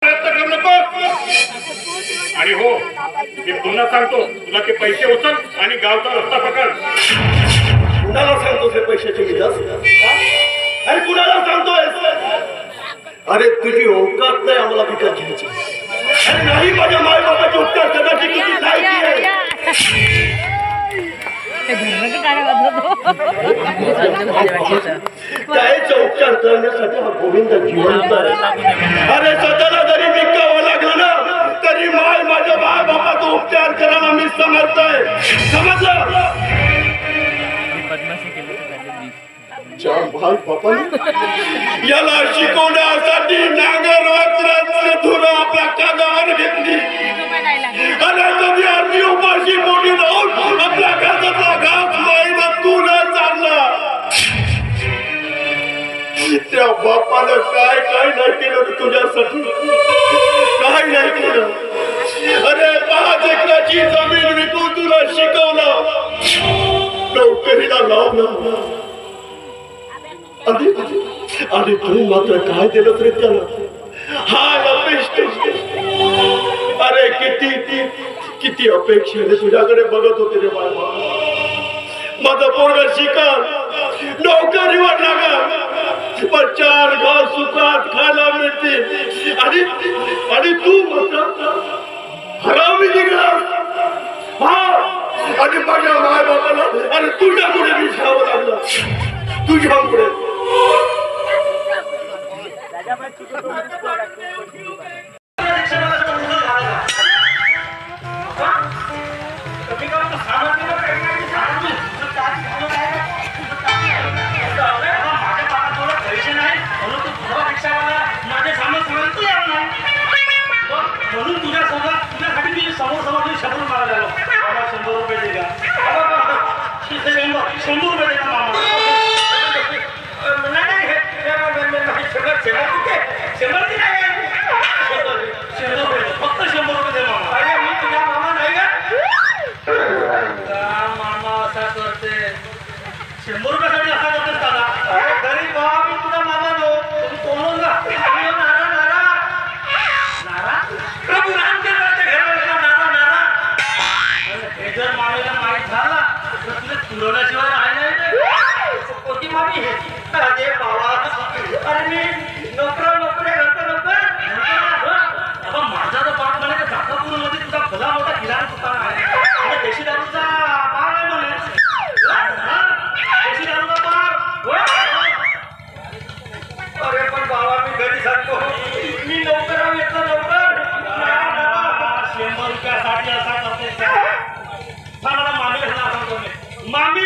प्रयत्न करू नको. आणि हो, मी पुन्हा सांगतो, तुला ते पैसे उचल आणि गावचा रस्ता पकड. कुणाला सांगतोस हे पैशाचे विकास? अरे कुणाला सांगतोय? अरे तुझी औकात नाही आम्हाला विकत घ्यायची. अरे नाही, माझ्या माय बाबाचे उपकार करण्याची तुझी लायकी आहे. त्याचे उपचार करण्यासाठी हा गोविंद जिवंत आहे. अरे स्वतःला जरी विकावं लागलं ना तरी माझ्या माय बाबाचा उपचार करायला मी समर्थ आहे. समजलं? याला शिकवण्यासाठी नांगर वस्त्रात धुरा आपल्या कानावर घेतली. आणि कधी आम्ही उपाशी मोठी जाऊन आपल्या घराचा घास माईला तू न चालला. त्या बापानं काय काय नाही केलं तुझ्यासाठी, काय नाही केलं. अरे 5 एकराची जमीन विकून तुला शिकवलं, नोकरीला लावलं. आणि तू मात्र काय दिलं तरी त्याला हा अपेक्षा. अरे किती अपेक्षेने तुझ्याकडे बघत होते रे बाबा. माझं पोरग शिकल, नोकरीवर लागा, पण 4 घास सुखात खायला मिळतील. आणि तू मात्र हरामी निघाला. हा, आणि माझ्या माय बाबाला अरे तुझ्यामुळे मी खावं लागलं, तुझ्यामुळे. म्हणून तुझ्यासाठी मी समोर 100 मारा झालो. 100 रुपये दे का? 100 रुपये दे का मामा? फक्त 100 रुपये दे मामा. अरे मी तुझ्या मामा नाही का? मामा असा करते. 100 रुपयासाठी असा करतेस का? गरीब बाबा, मी तुझा मामा नो. तुम्ही कोण ना? प्रभू रामचंद्राच्या घरावर नारा. हे जर मामीला माहीत झाला तर तुला तुरवल्याशिवाय राहिलं कोणती मामी हे? अरे बाबा, अरे मी नोकऱ्या घरचा माझा तर पाठ म्हणे का जातापूर मध्ये तुझा भला मोठा किराणा दुकान आहे. देशी दारूचा पार आहे म्हणे. देशी दारूचा पार. अरे पण बाबा, मी घरी सांगतो, मी नोकऱ्या येतो. 100 रुपयासाठी असा करते. मामीला सांगतो मी. मामी